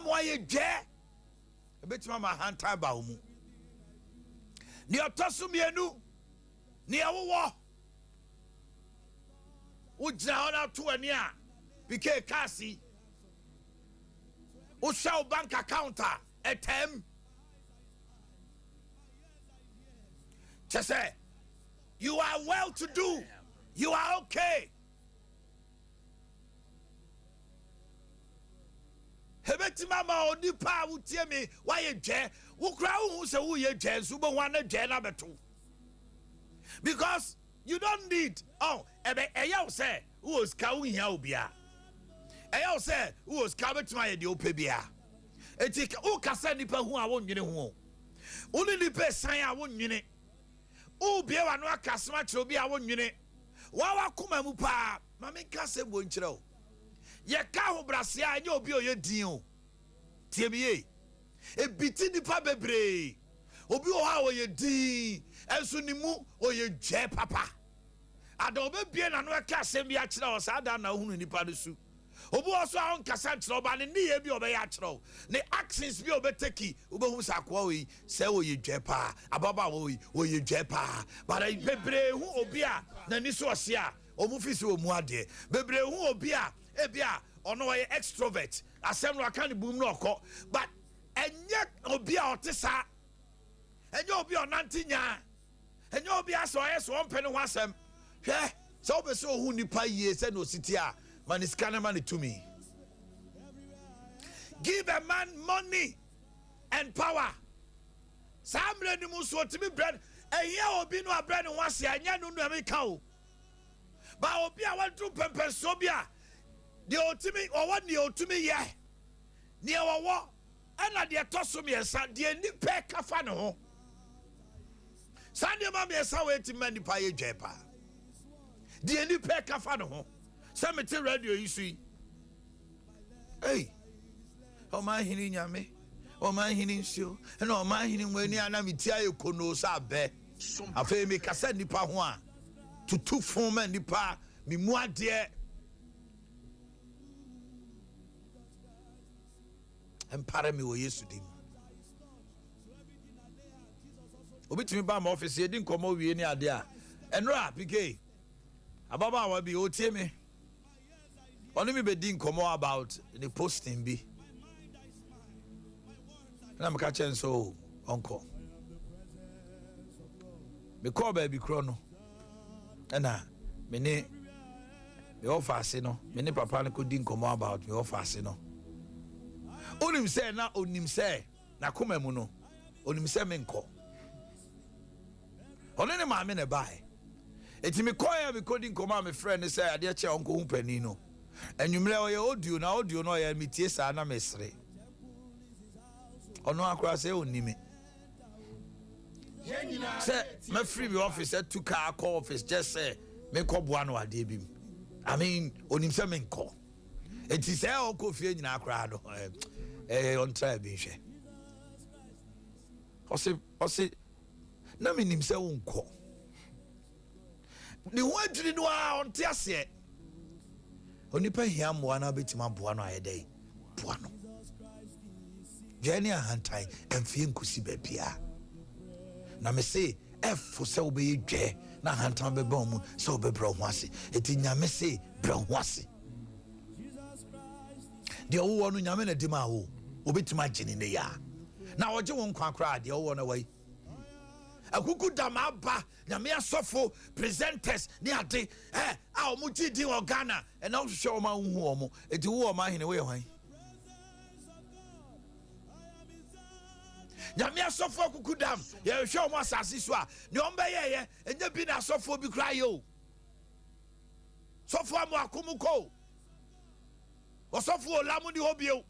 mo ye dwe ebetima ma hanta ba mu ni otosumienu ni awowo ujina ona to ani a bike kasi o show bank account etem say you are well to do, you are okay. Hebeti mama onipa wutie me why ye je wo kra hu se wo ye je so bo wan na je na beto because you don't need ebe eya say wo ska wo hia obia eya say wo ska betima ye de ope bia eti wo kasa nipa hu a wo nwene hu wo ni nipa san a wo nwene o bia wa no akasema kire obi a wo nwene wa koma mu pa ma me kasa bo nkire o ye ka ho brase a nye obi o ye din o tie biye e biti nipa bebre obi o ha o ye din enso ni mu o ye je papa ada obi bie na no ka asem bi a kire o sa da na hunu nipa do su obi oso a on kasa kire oba ne ye bi obe ya kire o ne actions bi obeteki obi hu sa kwa oyi se o ye je pa ababa oyi o ye je pa bara bebre hu obi a na ni so ose a omu fi se omu ade bebre hu obi a ebia ono ye extrovert asem no aka ne bum no okọ but enye obi a otesa enye obi onantinya enye obi aso yeso ompe ne ho asem hwe so be so hu nipa yie se no siti a man is kana man to me. Give a man money and power. Samre ni muso timi bread ehia obi no abre ne ho ase anya no no ameka o ba obi a wan tru pempen so bia de otimi owo ne otumi ye ne owo ana de tosom yesa de ni pe kafa ne ho sande ma me yesa we mani pa ye dwepa de ni pe kafa ne ho samete radio yi hey Omanhene nyame Omanhene nsio na Omanhene nwani ana metia ekono sa be afa me kasa nipa ho a tutu fon ma nipa me mu ade empare me wo Yesu dim obitimi ba ma office ye din komo wie ni ade a enra pk ababa wa bi o tie me oni mi be din komo about the posting bi na me ka chen so onko me call baby krono na me ne me office no me ne papa ne ko din komo about me office no onim say na koma mu no onim say me nko ono ne ma me ne bai eti me koya me kodin koma me friend say ade che onko hu pani no enwumre o ye audio no ya me tie sa na me sere ono akura say onime say me free me office to car call office just say me ko boa no ade bi I mean onim say me nko eti say onko fie nyina akura do on try bi hwe ose na me nim say wonko ni ho adwiri no a on te ase onipa hia moa na betima boa no ayedai boa no jeni ahantai emfie nkusi babia na me say efo se obe dwe na ahantan beba mu se obe bra ho ase eti nyame se bra ho ase de owo no nyame na dima wo obetima gene ne ya na oje won kwa kra de owo na wai akuku dama ba nyame asofo presenters ni ade a omo gidi o Ghana e na hwehwe omo hu omo eti wo Omanhene we hwan nyame asofo akuku dam ye hwehwe omo asase so a ne ombe ye enya bi na asofo bi kra yo sofo amu akumuko osofo olamu ni hobio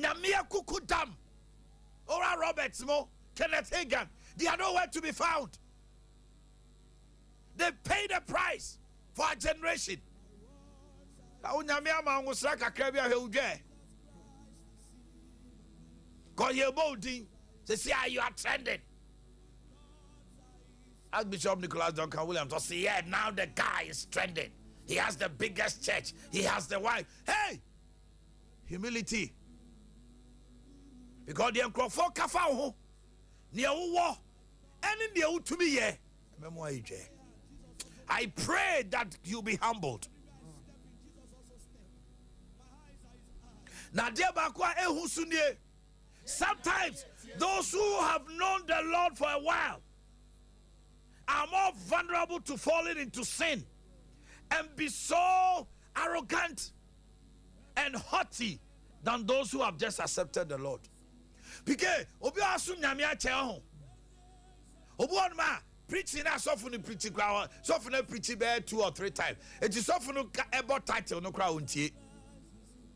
nyame akuku dam Ora Roberts mo Kenneth Hagan, they are nowhere to be found. They paid a price for a generation. Because you're bolding, they say, you are trending. Archbishop Nicholas Duncan Williams to say, yeah, now the guy is trending. He has the biggest church. He has the wife. Hey! Humility. Because the Encrofo kafa ho near war and in the to be ye. I pray that you be humbled. Now, dear Bakwa Ehusunye, sometimes those who have known the Lord for a while are more vulnerable to falling into sin and be so arrogant and haughty than those who have just accepted the Lord. Because obi asu nyame ache ho. Obi on ma preaching na sofo no preach kwa sofo no preach be 2 or 3 times. Eti sofo no ebo title no kra ontie.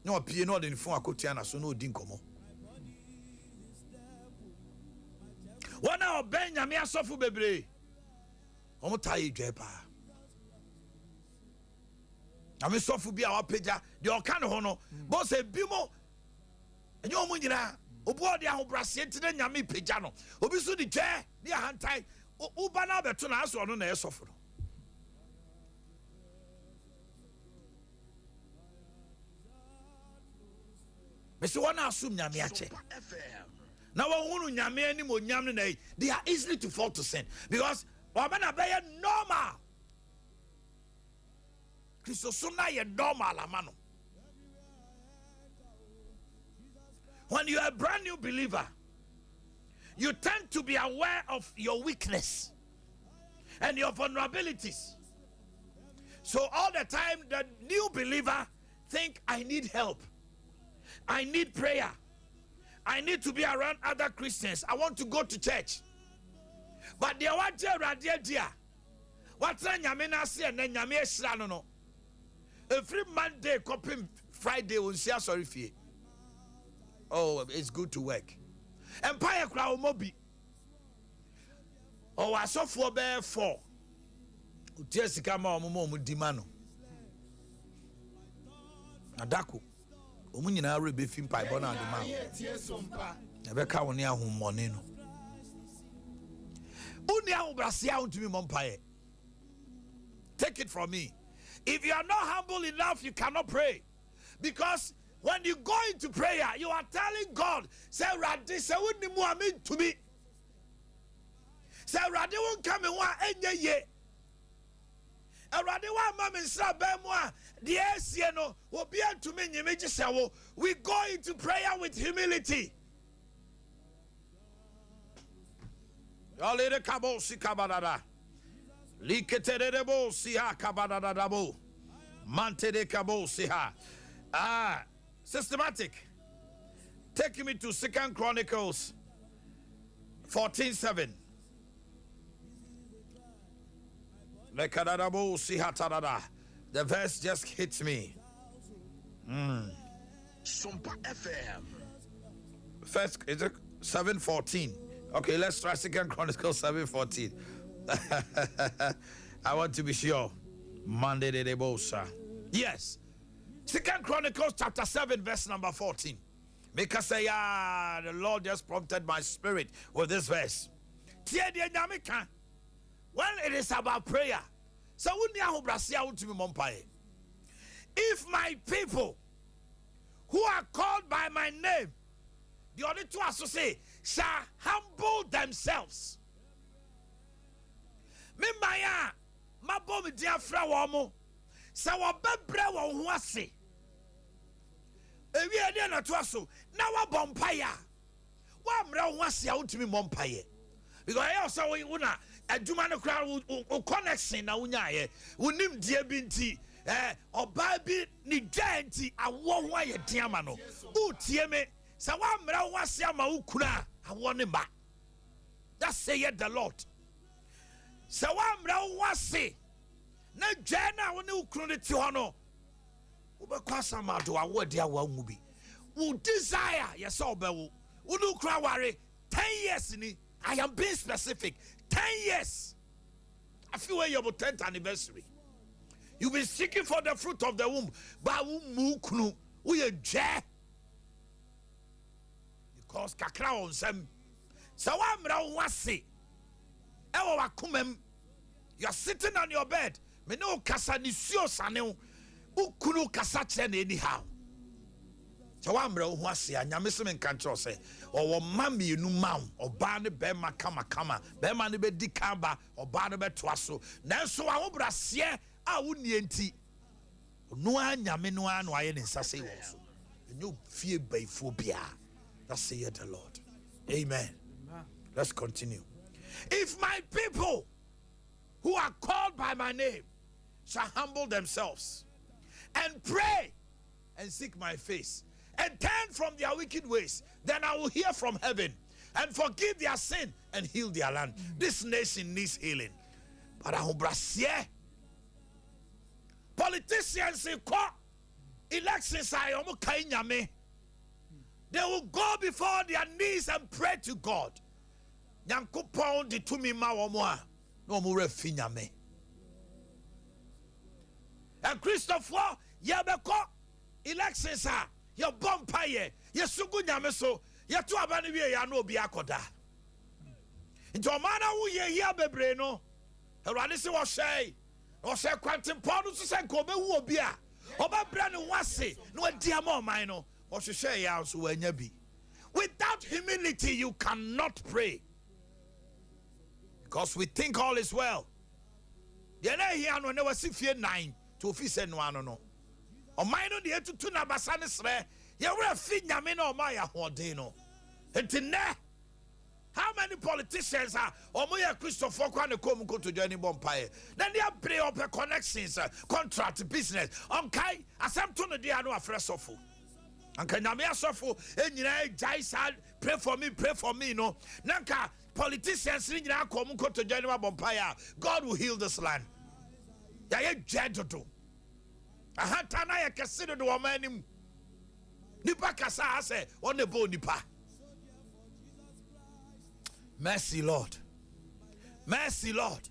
No opie no de fun akotua na so no odi nkomo. Wana oben nyame asofo bebre. Omo tai dwe pa. Ame sofo bi a wapeja de o kan ho no. Bo se bimo enye omo nyina obu odi ahobrase ntine nyame peja no. Obi so di dwe ne ahantai uba na beto na aso no na esofo no. Mese wana asum nyame ache. Now wonu nyame ani mo nyam na they are easily to fall to sin because wabana be normal. Kristo so na ye normal amano. When you are a brand new believer, you tend to be aware of your weakness and your vulnerabilities. So all the time the new believer think I need help. I need prayer. I need to be around other Christians. I want to go to church. But the what's nyame say and then nyame ehira no no. Every Monday copy Friday on see sorry fie. Oh, it's good to work. Empire crowd mobi. Oh, I saw 4 bear 4. Jessica ma omo dimano. Adako. Omunyina rebe fim pai bona de ma. Ebe ka woni ahumone no. Uni ahubrasia untumi mompae. Take it from me. If you are not humble enough, you cannot pray. Because when you go into prayer, you are telling God, say Radi say woni mu ami to me. Say Radi won come wa enye ye. Erade wa ma me nsra ba mu a de asie no obi antumi nyime gisewo. We go into prayer with humility. Yale kabo si kabadada. Liketerebo si ha kabadada bo. Mante de kabo si ha. Systematic. Take me to 2 Chronicles 14:7. The verse just hits me. Sompa FM. First, is it 7:14? Okay, let's try 2 Chronicles 7:14. I want to be sure. Monday de Bosa. Yes. 2 Chronicles chapter 7, verse number 14. Because the Lord just prompted my spirit with this verse. When it is about prayer, so if my people who are called by my name, the only two are to say, shall humble themselves. Mimaya, mabo mi dia fra womo, sa wabebre wo ho ase. Ewi ade na to aso, na wabompaya. Wa mra ho ase a wotumi mompaye. Because I also una aduma no kra o connection na unya ye unim die bi nti oba bi ni giant awo ho aye diama no utie me sa wa mra wo ase ama ukura awo ne ba. That saith the Lord. Sa wa mra wo ase na dwa na wo ne ukuru ne ti ho no wo be kwasa ma do awo dia wa nwu bi wo desire yes obewo wo ne ukura ware 10 years ni. I am being specific. 10 years. I feel where you're about 10th anniversary. You've been seeking for the fruit of the womb. But because kakra on some. So you're sitting on your bed. Me no kasa ni sio saneo. Ukunu kasa chen anyhow. Tawamra ho ase anyame se menka nkyerɛ sɛ ɔwɔ mami enu maw ɔba ne bɛma kama bɛma ne bɛdi kamba ɔba ne bɛtoa so nanso ahobrɛseɛ a wonni enti no anyame no ano aye ne nsase wɔ so enyo fie baifo bia. That saith the Lord. Amen. Let's continue. If my people who are called by my name shall humble themselves and pray and seek my face and turn from their wicked ways, then I will hear from heaven and forgive their sin and heal their land. This nation needs healing. But ahobrɛseɛ politicians in court elections are ɔmo kae nyame. They will go before their knees and pray to God. Nyankopɔn de tumi ma wɔn a na wɔn refi nyame. And Christopher yɛbɛkɔ elections a yɛbɔ mpaeɛ yɛsugu nyame so yɛto aba ne wie yɛ ano obi akɔda. Nti ɔman na woyɛ hia bebree no Awurade se wɔhyɛ kwantempɔn no so sɛ nka ɔbɛwu obi a ɔbɛbrɛ ne ho ase na wadi ama ɔman no ɔhwehwɛ yɛ so wanya bi. Without humility you cannot pray, because we think all is well. Deɛ na hia no ne wasi fie 9 to office no ano no ɔman no de etutu na basa ne srɛ yɛwura fi nyame na ɔma yɛ ahoɔden no. Enti nɛ how many politicians are Omoya Christopher Kwane come to join Bompaye? Then they are pray up connections, contract, business. Kai, asam to the dia no afresh of. And can you suffer? And you know, pray for me, no. Nanka politicians come to join Bompaye. God will heal this land. Ya jedodo. Ahatana ya kasido do woman. Nipa kasa say on the bo nipa. Mercy, Lord. Mercy, Lord.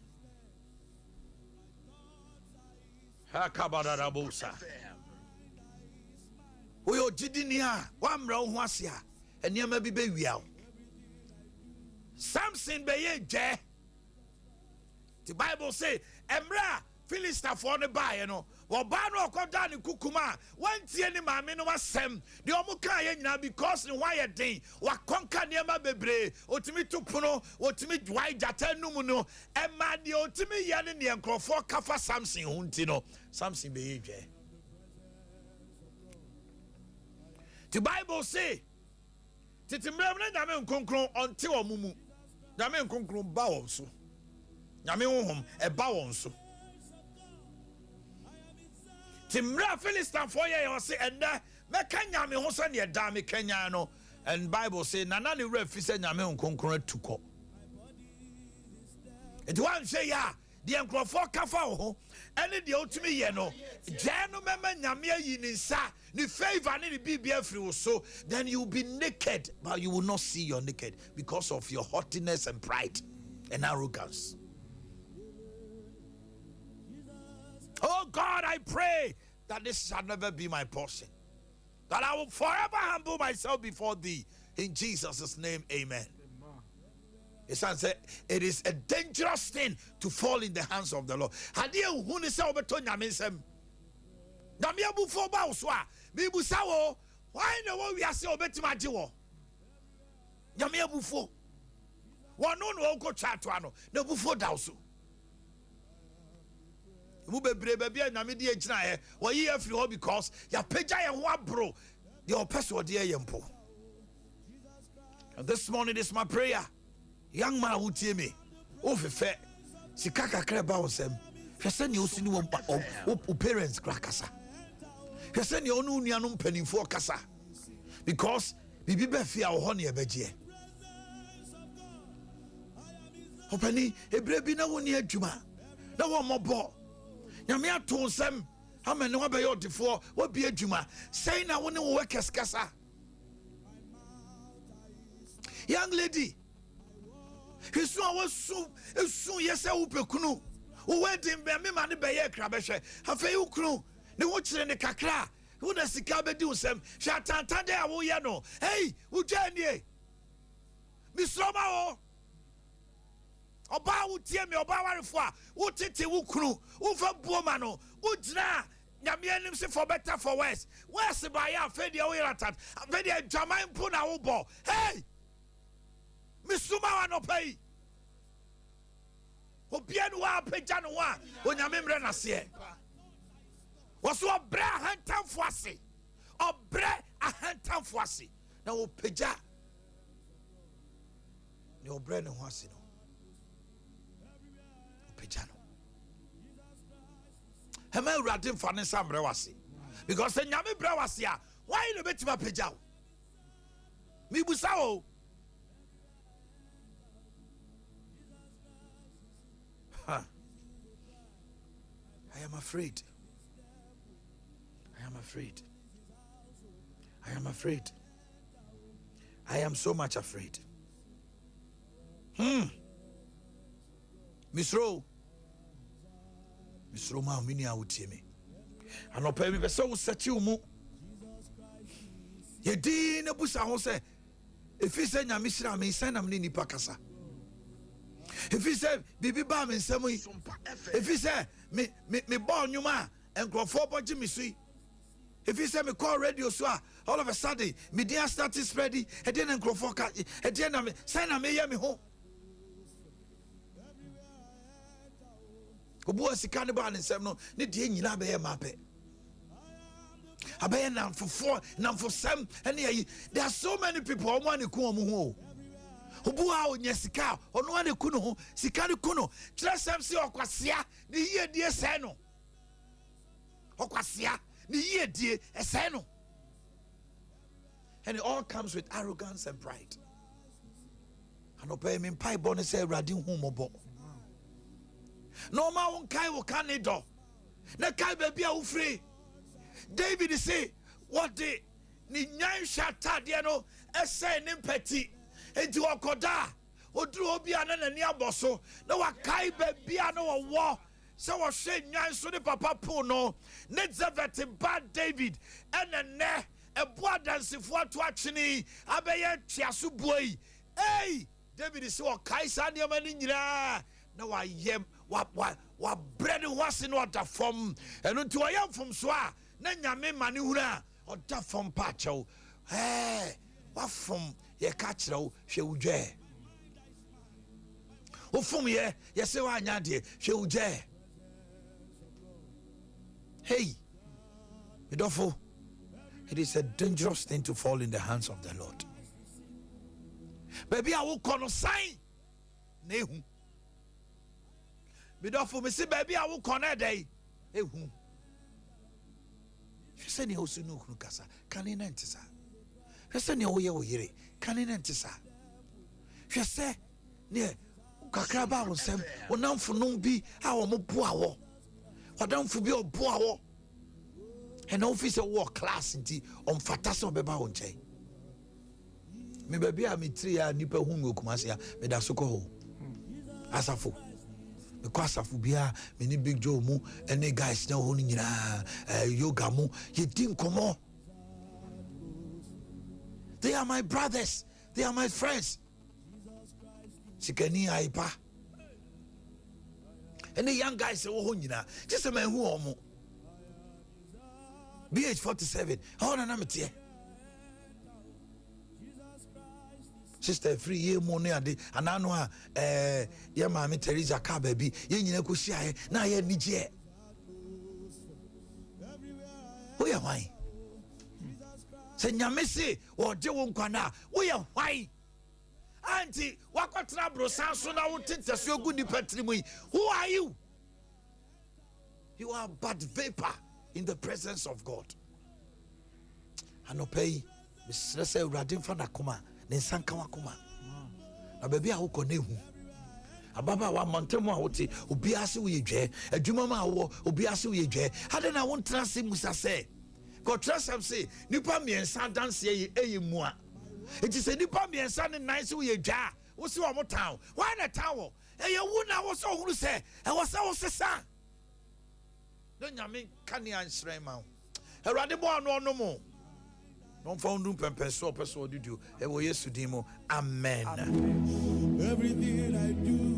Hakabadarabusa. Oyo jidinia wamra ohwasia eniama bi bewia. Samson beye je. The Bible say emra Philistine for ne bae no woba no okoda ne kukuma wantie ne maame no wasem de omuka ye nyina because ne why den wakonka niema bebre otimi tupono otimi dwai jata num no ema de otimi ye ne nkrofo kafa Samson hunti no Samson be ye dwe. The Bible say titimrem na nyame nkonkron onte omumu nyame nkonkron ba won so nyame honhom e ba won so. Timra Philistine for ye or say and mekanya me ho sane da me kanya no and Bible say nana ne refi se nyame nkonkron atuko. It one say ya the nkrofo kafa ho ene de otumi ye no je no mema nyame ayi ni nsa ni favor ni bibia free so then you will be naked but you will not see your naked because of your haughtiness and pride and arrogance. Oh God, I pray that this shall never be my portion, that I will forever humble myself before thee. In Jesus' name, amen. His son said, it is a dangerous thing to fall in the hands of the Lord. Why no one we are so better majiwo? Yamia bufo. One no go chatwano, no bufo dausu. Baby, na me die gyina he wo ye afri ho because ya pagya ye ho abro the opese ode ye mpo. And this morning is my prayer. Young man who tie me o fefe sika kakra ba wosem hwese ne osini wo parents krakasa hwese ne onu nuanom panimfo kasa because bibi ba fia wo ho ne ebegye opani ebrebi na woni adwuma na wo mobo nyame ato nsem amene wa be yodifo wa bi adwuma sei na wo ne wo keskasa. Young lady Hisu awasu esu yese wo pekunu wo wedding be me ma ne be ye kra be hwe afei wo kunu ne wo kire ne kakra wo na sika be di nsem hwa tantade a wo ye no hey wo janie mi sroma wo oba wo tie me oba warefo a wo tete wo kunu wo fa buoma no wo gyina Nyamianim say for better for worse. Worse by ya fedia wiratan. Fedia Jamain puna ubo. Hey! Misuma no pay. Obian wa pejano wa. Onyamimre na se. Was so bra hantam fuasi. O bre a hantam fuasi. Na o peja. Ni o bre no huasi no. O peja no. Hema urade mfa ne sambre wase. Because nyame bre wase a, why no betima peja wo? Mi busa wo. I am afraid. I am afraid. I am afraid. I am so much afraid. Misro ma mini awutie me. Anopa mi pese wo sati wo mu. Ye di na busa ho se efi se nyame hira me sanam ni nipa kasa. Efi se bibi ba me nsam yi. Efi se me ba onwuma enkrofo boje me sui. If you say me call radio so all of a sudden media started spreading and then enkrofo ka and then sign am me home. Obu asika ne ba ne nsem no ne de nyina be mape. Abaye nam for some and there are so many people o man ku omo ho. Obu a onya sika ono ane ku no sika ne ku no tresem se okwasea ne yie die se no. Okwasea ni yie die ese no. And it all comes with arrogance and pride. And obey me pai bonne say radi hu mobo. No ma won kai wo kan do. Na kai baby a wo free. David say what the ni nyan shata de no ese ni mpati. Enti okoda oduru obi ana na ni aboso na wa kai baby a no wo. So was saying, "Nyan so the papa puno, net zaveti bad David, and ne a boy dancing for to actually abaya chiasu boy. Hey, David is so kaisa ni manina. No, I am what bread was in water from, and unto I am from Swa, Nanyame manura or da from Pacho. Hey, what from ye catchro, she would jay. Oh, from ye, yes, so I nyadi, she would jay. Hey, Midofo, it is a dangerous thing to fall in the hands of the Lord. Baby, I will call no sign. Nehu. Midofo, me say, baby, I will call a day. Ehu. She said, you also know Kasa. Can in antisa? She said, you will hear it. Can in antisa? She said, near Kakraba will say, well, now for no be our mopuawo. Adam for be a boa and officer war class inti on fataso beba on chai. Me baby a me 3 year nipa hu ngokumasia me da soko ho. Asafo. Because afu bia me ni big joe mu ene guys na ho ni nyina yoga mu ye din komo. They are my brothers. They are my friends. Sikani aipa. And the young guys say, "Oh, you know, just a man who omo." BH47. Oh, no, I'm here. Sister, 3 year money and I know yeah, mammy Teresa car baby. You know, she now you need ye. We are why? Say, Yamisi or Joe Kwana. We are why? Auntie, what trouble sounds so now? That's your good depending. Who are you? You are but vapor in the presence of God. Anopei, Mr. Say Radim Fanakuma, Nensankawa Kuma. A baby, I will connect. Ababa wa montemo wote obi ase wo yedwe adwuma ma wo obi ase wo yedwe ade na won trase musa se ko trase am se nipa miensa dance ye mu a it is a nipa miensa ne nice wo yedwa wo se wo town why na town e ye wu na wo so huru se e wo se wo sesa don nyame kane ansre ma Erade bo anu no mo non fa undum pempen so person odudu e wo Yesu din mo amen. Everything I do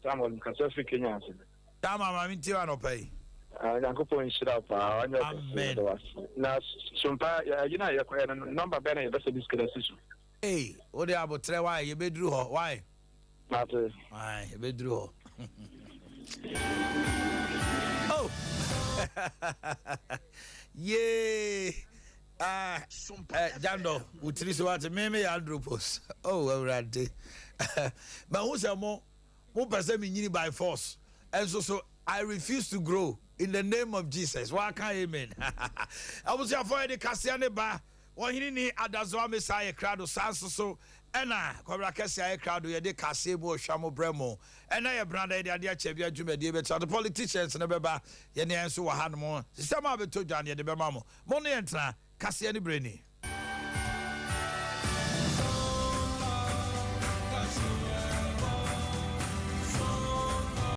Samuel Kasafi Kenya. Tama mami ntiwa no pay. Nyankopɔn nhyira pa anya Amen. Na Sompa you know your number bena you best discuss issue. Hey, what dey abotre why you bedru ho? Why? Mate. Why you bedru ho? Oh. Yeah. Jando, utiri so what me andropos. Oh, already. But who say mo person me nyini by force. And so I refuse to grow in the name of Jesus. Why can't amen? I was here for the Cassiane ba. Ohini ni adazo Messiah crowd so ena kwabra kese crowd ye de kase bo hwamo bremo ena ye branda de ade achebia dwumadi be the politicians ne beba ye ne enso wa hanom system abeto dwane ye de bema mo ne entra kase ni breni